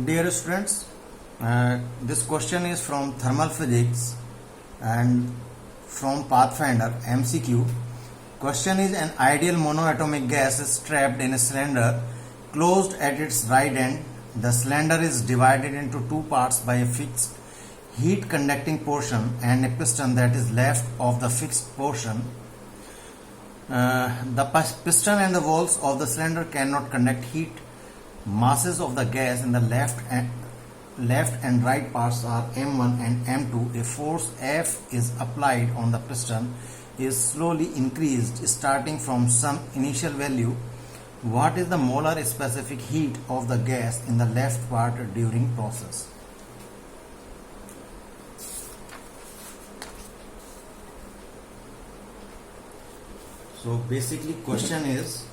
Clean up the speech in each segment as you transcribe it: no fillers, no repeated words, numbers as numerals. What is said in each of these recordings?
Dear students, this question is from thermal physics and from Pathfinder MCQ. Question is, an ideal monoatomic gas is trapped in a cylinder closed at its right end. The cylinder is divided into two parts by a fixed heat conducting portion and a piston that is left of the fixed portion. The piston and the walls of the cylinder cannot conduct heat. Masses of the gas in the left and right parts are m1 and m2. A force F is applied on the piston is slowly increased starting from some initial value. What is the molar specific heat of the gas in the left part during process? So basically question is,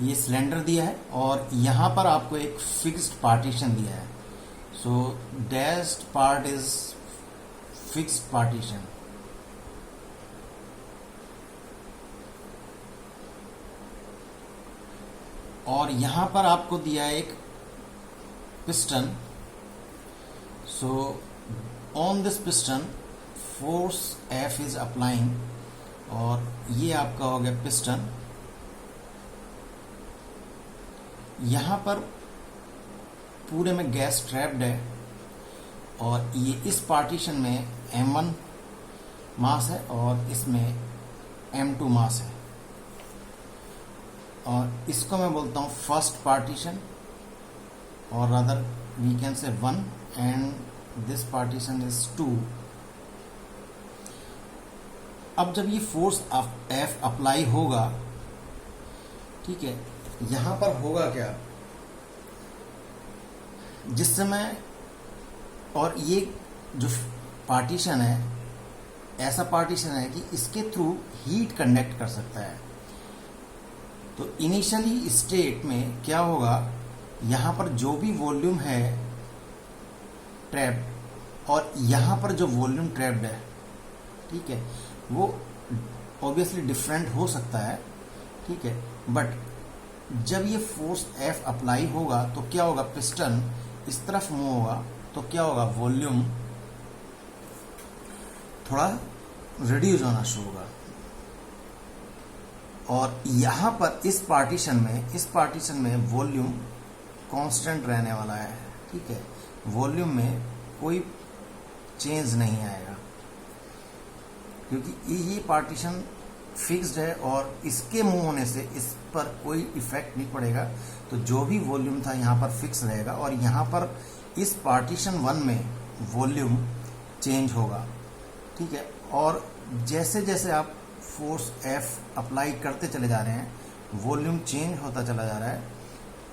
ये cylinder दिया है और यहां पर आपको एक fixed partition दिया है. So dashed part is fixed partition. और यहां पर आपको दिया है एक piston. So on this piston force F is applying और ये आपका हो गया पिस्टन. यहां पर पूरे में गैस ट्रैप्ड है और ये इस पार्टीशन में m1 मास है और इसमें m2 मास है और इसको मैं बोलता हूं फर्स्ट पार्टीशन और other we can say 1 and this partition is 2. अब जब ये फोर्स F अप्लाई होगा, ठीक है, यहां पर होगा क्या, जिस समय, और ये जो पार्टीशन है ऐसा पार्टीशन है कि इसके थ्रू हीट कंडक्ट कर सकता है. तो इनिशियली स्टेट में क्या होगा, यहां पर जो भी वॉल्यूम है ट्रैप्ड और यहां पर जो वॉल्यूम ट्रैप्ड है, ठीक है, वो ऑब्वियसली डिफरेंट हो सकता है, ठीक है, बट जब ये फोर्स F अप्लाई होगा तो क्या होगा, पिस्टन इस तरफ मूव होगा तो क्या होगा, वॉल्यूम थोड़ा रिड्यूस होना शुरू होगा. और यहां पर इस पार्टीशन में वॉल्यूम कांस्टेंट रहने वाला है, ठीक है, वॉल्यूम में कोई चेंज नहीं आएगा क्योंकि ये पार्टीशन फिक्स्ड है और इसके मूव होने से इस पर कोई इफेक्ट नहीं पड़ेगा. तो जो भी वॉल्यूम था यहाँ पर फिक्स रहेगा और यहाँ पर इस पार्टीशन 1 में वॉल्यूम चेंज होगा, ठीक है. और जैसे जैसे आप फोर्स F अप्लाई करते चले जा रहे हैं वॉल्यूम चेंज होता चला जा रहा है.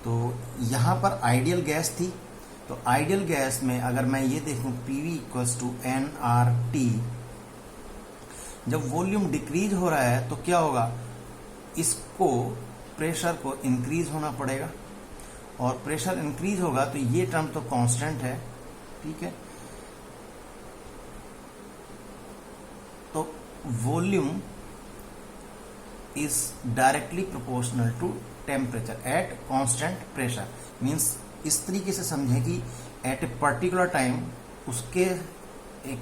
तो यहाँ पर आइडियल गैस थी, तो आइडियल गैस में अगर मैं ये देखूं PV = nRT, जब वॉल्यूम डिक्रीज हो रहा है तो क्या होगा, इसको प्रेशर को इंक्रीज होना पड़ेगा और प्रेशर इंक्रीज होगा तो ये टर्म तो कांस्टेंट है, ठीक है. तो volume is directly proportional to temperature at constant pressure. Means इस तरीके से समझें कि एट ए पर्टिकुलर टाइम उसके एक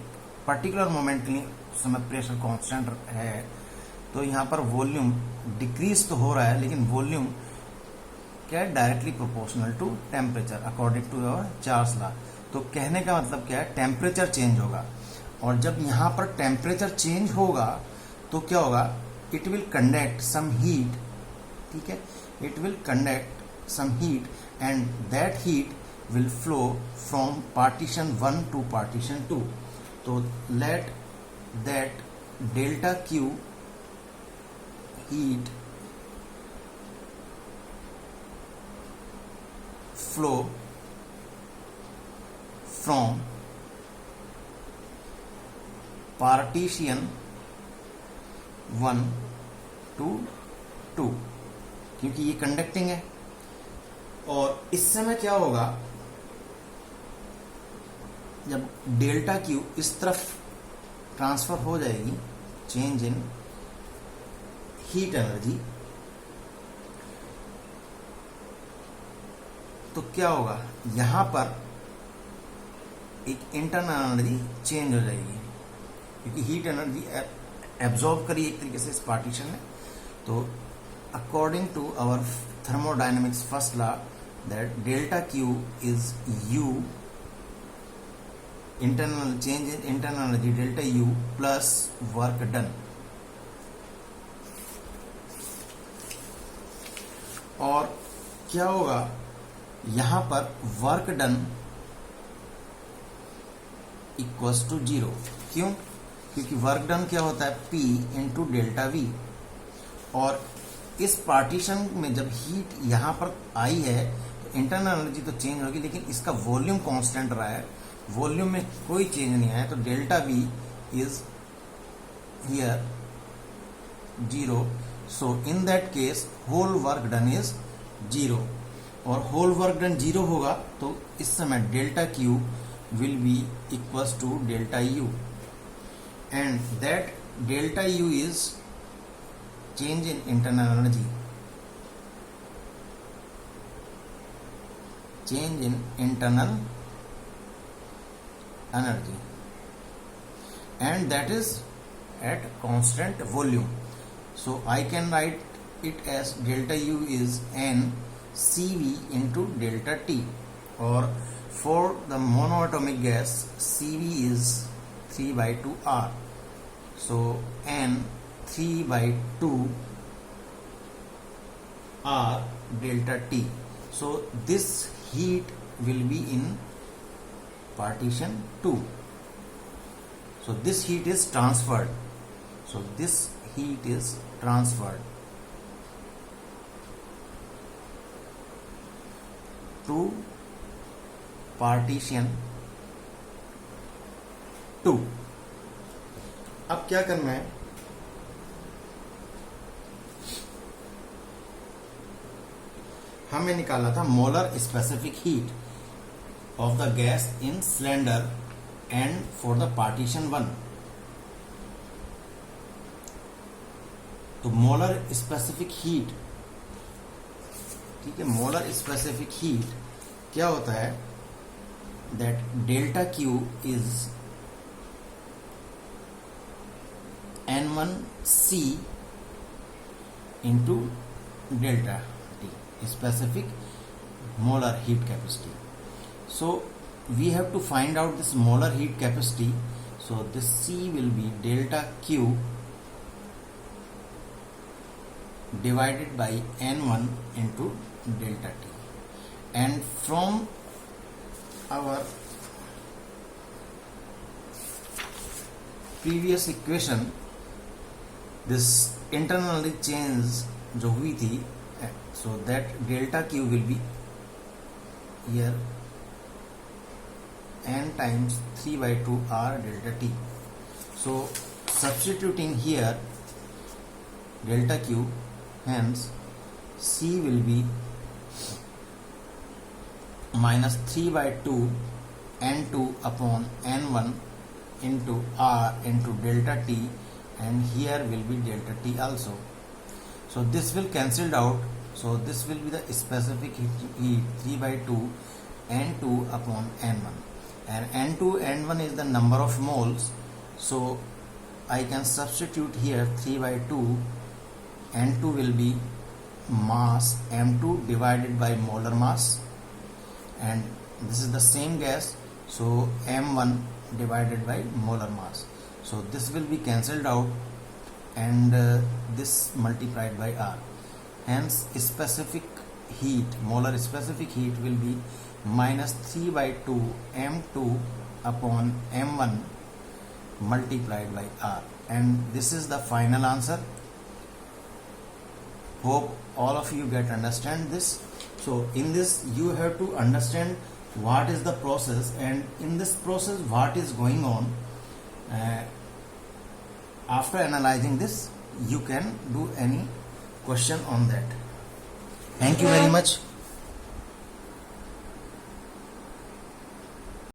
पर्टिकुलर मोमेंट के लिए समय प्रेशर कांस्टेंट है. तो यहां पर वॉल्यूम डिक्रीज तो हो रहा है लेकिन वॉल्यूम क्या है, directly proportional to temperature according to your Charles law. तो कहने का मतलब क्या है, टेम्परेचर चेंज होगा और जब यहां पर टेम्परेचर चेंज होगा तो क्या होगा, it will conduct some heat, ठीक है, it will conduct some heat and that heat will flow from partition 1 to partition 2. तो let that delta Q heat flow from partition 1 to 2, क्योंकि ये कंडक्टिंग है. और इस समय क्या होगा, जब डेल्टा क्यू इस तरफ ट्रांसफर हो जाएगी, चेंज इन हीट एनर्जी, तो क्या होगा, यहां पर एक इंटरनल एनर्जी चेंज हो जाएगी, क्योंकि हीट एनर्जी एब्जॉर्ब करी एक तरीके से इस पार्टीशन ने। तो according to our thermodynamics first law, that delta Q is U, internal change in internal energy delta U plus work done. और क्या होगा, यहां पर वर्क डन इक्वल्स टू 0। क्यों? क्योंकि वर्क डन क्या होता है, P इंटू डेल्टा वी। और इस पार्टीशन में जब हीट यहां पर आई है तो इंटरनल एनर्जी तो चेंज होगी, लेकिन इसका वॉल्यूम कांस्टेंट रहा है, वॉल्यूम में कोई चेंज नहीं आया, तो delta V is here 0। So in that case whole work done is 0, और होल वर्क डन 0 होगा तो इस समय delta Q will be equals to delta U, and that delta U is change in internal energy, change in internal energy, and that is at constant volume. So I can write it as delta U is n CV into delta T, or for the monoatomic gas CV is 3 by 2 R. So N 3 by 2 R delta T. So this heat will be in partition 2. So this heat is transferred. So this heat is transferred to partition 2। अब क्या करना है, हमें निकालना था molar specific heat of the gas in cylinder and for the partition 1। तो molar specific heat, ठीक है, मोलर स्पेसिफिक हीट क्या होता है, that delta Q is N1C into delta T, specific molar heat capacity. So we have to find out this molar heat capacity. So this C will be delta Q divided by N1 into delta T, and from our previous equation this internal change जो हुई थी, so that delta Q will be here n times 3 by 2 R delta T. So substituting here delta Q, hence C will be minus 3 by 2 n2 upon n1 into R into delta T, and here will be delta T also. So this will cancelled out, so this will be the specific heat 3 by 2 n2 upon n1, and n2 n1 is the number of moles, so I can substitute here 3 by 2, n2 will be mass m2 divided by molar mass, and this is the same gas, so m1 divided by molar mass, so this will be cancelled out, and this multiplied by R, hence specific heat, molar specific heat will be minus 3 by 2 m2 upon m1 multiplied by R, and this is the final answer. Hope all of you get understand this. So in this you have to understand what is the process, and in this process what is going on. After analyzing this you can do any question on that. Thank you very much.